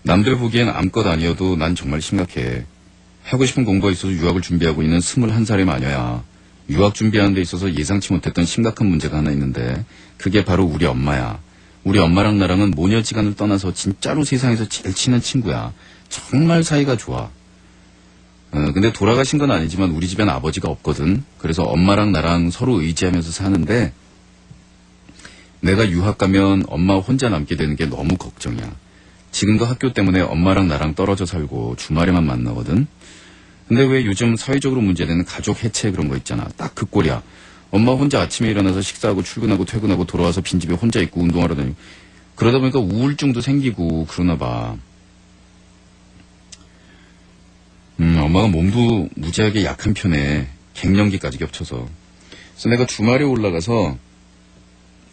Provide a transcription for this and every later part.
남들 보기엔 암컷 아니어도 난 정말 심각해. 하고 싶은 공부가 있어서 유학을 준비하고 있는 21살의 마녀야. 유학 준비하는 데 있어서 예상치 못했던 심각한 문제가 하나 있는데 그게 바로 우리 엄마야. 우리 엄마랑 나랑은 모녀지간을 떠나서 진짜로 세상에서 제일 친한 친구야. 정말 사이가 좋아. 근데 돌아가신 건 아니지만 우리 집엔 아버지가 없거든. 그래서 엄마랑 나랑 서로 의지하면서 사는데 내가 유학 가면 엄마 혼자 남게 되는 게 너무 걱정이야. 지금도 학교 때문에 엄마랑 나랑 떨어져 살고 주말에만 만나거든. 근데 왜 요즘 사회적으로 문제되는 가족 해체 그런 거 있잖아. 딱 그 꼴이야. 엄마 혼자 아침에 일어나서 식사하고 출근하고 퇴근하고 돌아와서 빈집에 혼자 있고 운동하러 다니고 그러다 보니까 우울증도 생기고 그러나 봐. 엄마가 몸도 무지하게 약한 편에 갱년기까지 겹쳐서. 그래서 내가 주말에 올라가서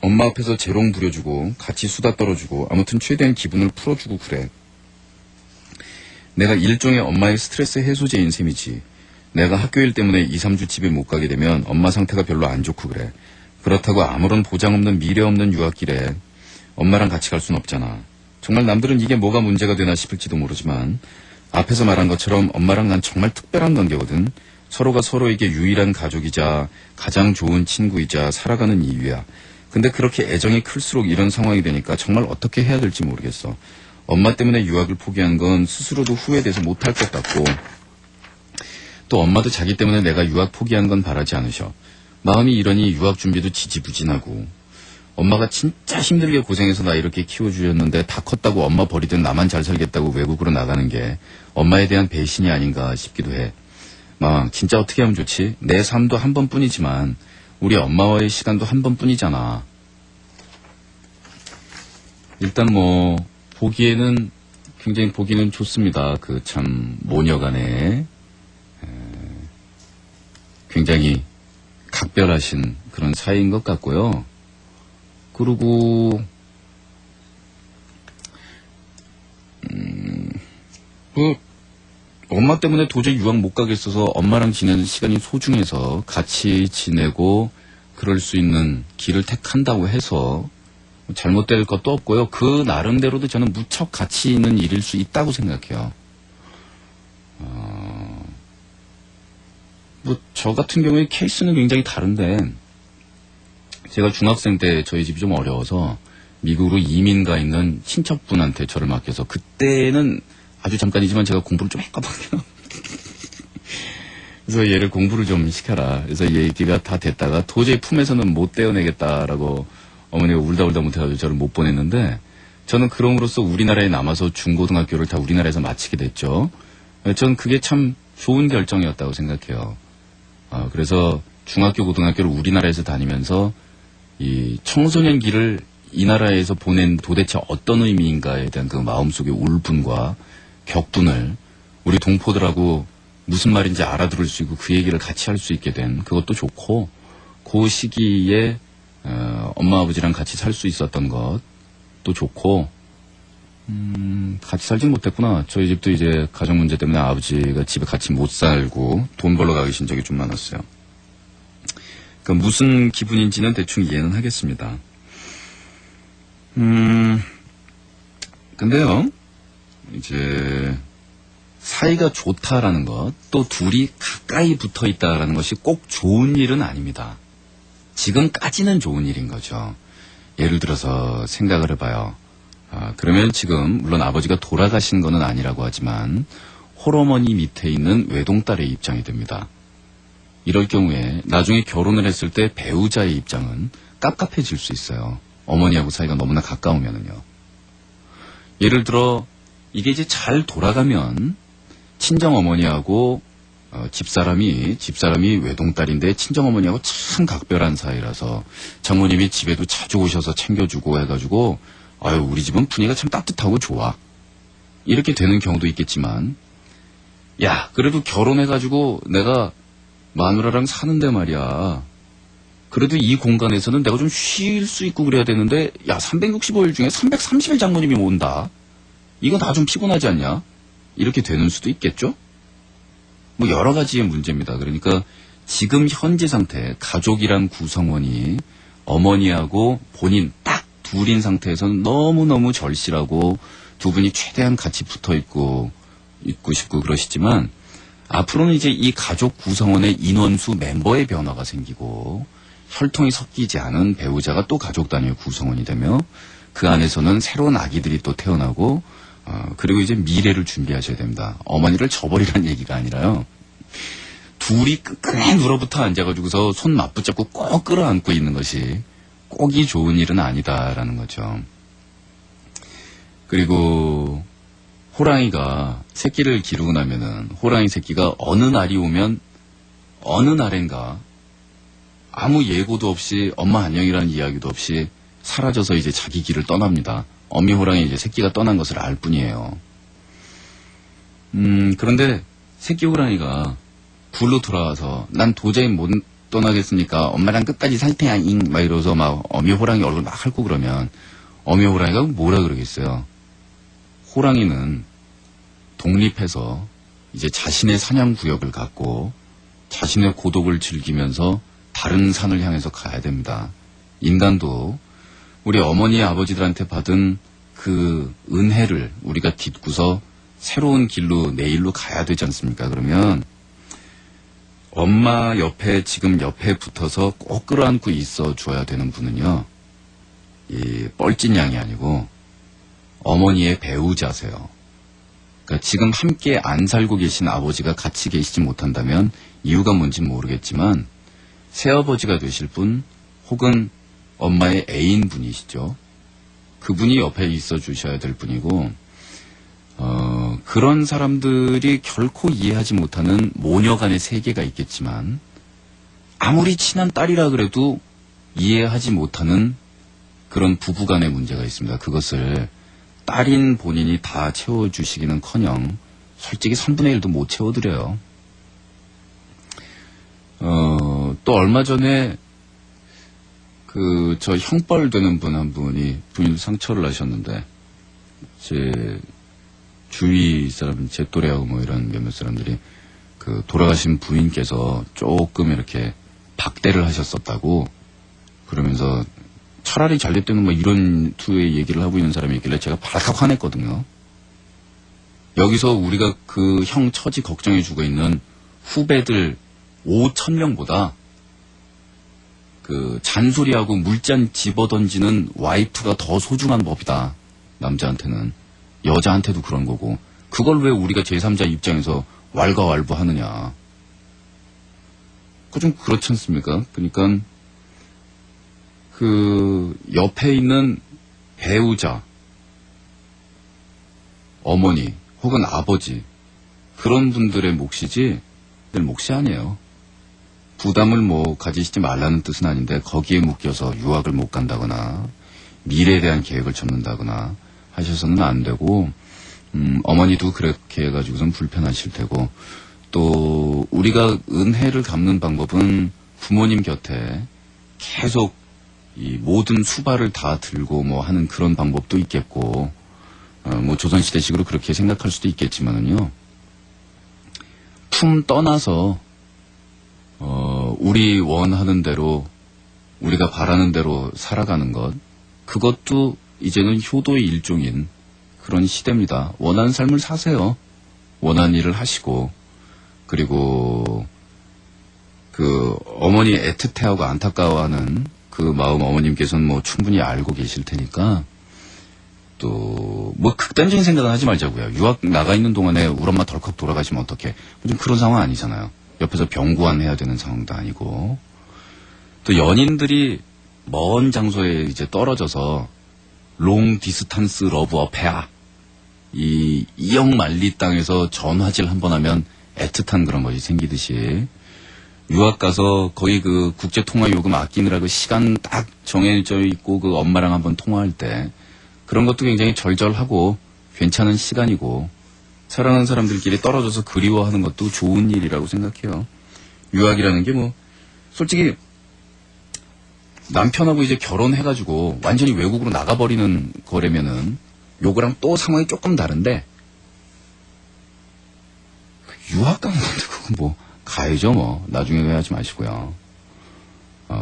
엄마 앞에서 재롱 부려주고 같이 수다 떨어주고 아무튼 최대한 기분을 풀어주고 그래. 내가 일종의 엄마의 스트레스 해소제인 셈이지. 내가 학교 일 때문에 2, 3주 집에 못 가게 되면 엄마 상태가 별로 안 좋고 그래. 그렇다고 아무런 보장 없는 미래 없는 유학길에 엄마랑 같이 갈 순 없잖아. 정말 남들은 이게 뭐가 문제가 되나 싶을지도 모르지만 앞에서 말한 것처럼 엄마랑 난 정말 특별한 관계거든. 서로가 서로에게 유일한 가족이자 가장 좋은 친구이자 살아가는 이유야. 근데 그렇게 애정이 클수록 이런 상황이 되니까 정말 어떻게 해야 될지 모르겠어. 엄마 때문에 유학을 포기한 건 스스로도 후회돼서 못할 것 같고 또 엄마도 자기 때문에 내가 유학 포기한 건 바라지 않으셔. 마음이 이러니 유학 준비도 지지부진하고 엄마가 진짜 힘들게 고생해서 나 이렇게 키워주셨는데 다 컸다고 엄마 버리든 나만 잘 살겠다고 외국으로 나가는 게 엄마에 대한 배신이 아닌가 싶기도 해. 진짜 어떻게 하면 좋지? 내 삶도 한 번뿐이지만 우리 엄마와의 시간도 한 번뿐이잖아. 일단 보기에는 굉장히 보기는 좋습니다. 그 참 모녀간에 굉장히 각별하신 그런 사이인 것 같고요. 그리고 엄마 때문에 도저히 유학 못 가겠어서 엄마랑 지내는 시간이 소중해서 같이 지내고 그럴 수 있는 길을 택한다고 해서 잘못될 것도 없고요. 그 나름대로도 저는 무척 가치 있는 일일 수 있다고 생각해요. 저 같은 경우에 케이스는 굉장히 다른데 제가 중학생 때 저희 집이 좀 어려워서 미국으로 이민 가 있는 친척분한테 저를 맡겨서 그때는 아주 잠깐이지만 제가 공부를 좀 했거든요. 그래서 얘를 공부를 좀 시켜라. 그래서 얘기가 다 됐다가 도저히 품에서는 못 떼어내겠다라고 어머니가 울다 못해가지고 저를 못 보냈는데 저는 그럼으로써 우리나라에 남아서 중고등학교를 다 우리나라에서 마치게 됐죠. 저는 그게 참 좋은 결정이었다고 생각해요. 그래서 중학교, 고등학교를 우리나라에서 다니면서 이 청소년기를 이 나라에서 보낸 도대체 어떤 의미인가에 대한 그 마음속의 울분과 격분을 우리 동포들하고 무슨 말인지 알아들을 수 있고 그 얘기를 같이 할 수 있게 된 그것도 좋고 그 시기에 엄마 아버지랑 같이 살 수 있었던 것도 좋고 같이 살진 못했구나. 저희 집도 이제 가정 문제 때문에 아버지가 집에 같이 못 살고 돈 벌러 가 계신 적이 좀 많았어요. 그러니까 무슨 기분인지는 대충 이해는 하겠습니다. 근데요, 이제 사이가 좋다라는 것, 또 둘이 가까이 붙어 있다라는 것이 꼭 좋은 일은 아닙니다. 지금까지는 좋은 일인 거죠. 예를 들어서 생각을 해봐요. 그러면 지금 물론 아버지가 돌아가신 거는 아니라고 하지만 홀어머니 밑에 있는 외동딸의 입장이 됩니다. 이럴 경우에 나중에 결혼을 했을 때 배우자의 입장은 깝깝해질 수 있어요. 어머니하고 사이가 너무나 가까우면은요. 예를 들어 이게 이제 잘 돌아가면 친정어머니하고 집사람이 외동딸인데 친정어머니하고 참 각별한 사이라서 장모님이 집에도 자주 오셔서 챙겨주고 해가지고 우리 집은 분위기가 참 따뜻하고 좋아. 이렇게 되는 경우도 있겠지만 그래도 결혼해가지고 내가 마누라랑 사는데 말이야. 그래도 이 공간에서는 내가 좀 쉴 수 있고 그래야 되는데 365일 중에 330일 장모님이 온다. 이거 나 좀 피곤하지 않냐? 이렇게 되는 수도 있겠죠? 여러 가지의 문제입니다. 그러니까 지금 현재 상태, 가족이란 구성원이 어머니하고 본인 딱 둘인 상태에서는 너무너무 절실하고 두 분이 최대한 같이 붙어 있고 싶고 그러시지만 앞으로는 이제 이 가족 구성원의 인원수 멤버의 변화가 생기고 혈통이 섞이지 않은 배우자가 또 가족 단위의 구성원이 되며 그 안에서는 새로운 아기들이 또 태어나고 그리고 이제 미래를 준비하셔야 됩니다. 어머니를 저버리라는 얘기가 아니라요. 둘이 끈끈히 눌어붙어 앉아가지고서 손 맞붙잡고 꼭 끌어안고 있는 것이 꼭이 좋은 일은 아니다라는 거죠. 그리고 호랑이가 새끼를 기르고 나면은 호랑이 새끼가 어느 날이 오면 어느 날엔가 아무 예고도 없이 엄마 안녕이라는 이야기도 없이 사라져서 이제 자기 길을 떠납니다. 어미 호랑이 이제 새끼가 떠난 것을 알 뿐이에요. 그런데 새끼 호랑이가 굴로 돌아와서 난 도저히 못 떠나겠으니까 엄마랑 끝까지 살 테야 잉 막 이러면서 막 어미 호랑이 얼굴 막 핥고 그러면 어미 호랑이가 뭐라 그러겠어요. 호랑이는 독립해서 이제 자신의 사냥 구역을 갖고 자신의 고독을 즐기면서 다른 산을 향해서 가야 됩니다. 인간도 우리 어머니 아버지들한테 받은 그 은혜를 우리가 딛고서 새로운 길로 내일로 가야 되지 않습니까? 그러면 엄마 옆에 지금 옆에 붙어서 꼭 끌어안고 있어 줘야 되는 분은요. 이 뻘찐 양이 아니고 어머니의 배우자세요. 그러니까 지금 함께 안 살고 계신 아버지가 같이 계시지 못한다면 이유가 뭔지는 모르겠지만 새아버지가 되실 분 혹은 엄마의 애인분이시죠. 그분이 옆에 있어 주셔야 될 분이고 그런 사람들이 결코 이해하지 못하는 모녀 간의 세계가 있겠지만 아무리 친한 딸이라 그래도 이해하지 못하는 그런 부부 간의 문제가 있습니다. 그것을 딸인 본인이 다 채워주시기는커녕 솔직히 3분의 1도 못 채워드려요. 또 얼마 전에 저 형벌 되는 분 한 분이 부인 상처를 하셨는데 제 주위 사람, 제 또래하고 뭐 이런 몇몇 사람들이 그 돌아가신 부인께서 조금 이렇게 박대를 하셨었다고 그러면서 차라리 잘됐다는 뭐 이런 투의 얘기를 하고 있는 사람이 있길래 제가 바삭 화냈거든요. 여기서 우리가 그 형 처지 걱정해주고 있는 후배들 5,000명보다 그 잔소리하고 물잔 집어던지는 와이프가 더 소중한 법이다. 남자한테는. 여자한테도 그런 거고. 그걸 왜 우리가 제3자 입장에서 왈가왈부하느냐. 그거 좀 그렇지 않습니까? 그러니까 그 옆에 있는 배우자, 어머니 혹은 아버지 그런 분들의 몫이지 내 몫이 아니에요. 부담을 뭐 가지시지 말라는 뜻은 아닌데 거기에 묶여서 유학을 못 간다거나 미래에 대한 계획을 접는다거나 하셔서는 안 되고 어머니도 그렇게 해가지고선 불편하실 테고 또 우리가 은혜를 갚는 방법은 부모님 곁에 계속 이 모든 수발을 다 들고 뭐 하는 그런 방법도 있겠고 뭐 조선시대식으로 그렇게 생각할 수도 있겠지만은요. 품 떠나서 우리 원하는 대로 우리가 바라는 대로 살아가는 것 그것도 이제는 효도의 일종인 그런 시대입니다. 원하는 삶을 사세요. 원하는 일을 하시고 그리고 그 어머니 애틋해하고 안타까워하는 그 마음 어머님께서는 뭐 충분히 알고 계실 테니까 또 뭐 극단적인 생각은 하지 말자고요. 유학 나가 있는 동안에 우리 엄마 덜컥 돌아가시면 어떡해. 좀 그런 상황 아니잖아요. 옆에서 병구안 해야 되는 상황도 아니고 또 연인들이 먼 장소에 이제 떨어져서 롱 디스탄스 러브 어페아 이 이영만리 땅에서 전화질 한번 하면 애틋한 그런 것이 생기듯이 유학 가서 거의 그 국제 통화 요금 아끼느라고 시간 딱 정해져 있고 그 엄마랑 한번 통화할 때 그런 것도 굉장히 절절하고 괜찮은 시간이고 사랑하는 사람들끼리 떨어져서 그리워하는 것도 좋은 일이라고 생각해요. 유학이라는 게 뭐 솔직히 남편하고 이제 결혼해가지고 완전히 외국으로 나가버리는 거라면은 요거랑 또 상황이 조금 다른데 유학 가는 건데 그거 뭐 가야죠 뭐 나중에 왜 하지 마시고요.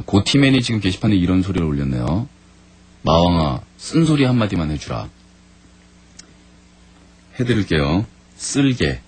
고티맨이 지금 게시판에 이런 소리를 올렸네요. 마왕아 쓴소리 한마디만 해주라. 해드릴게요. 쓸개.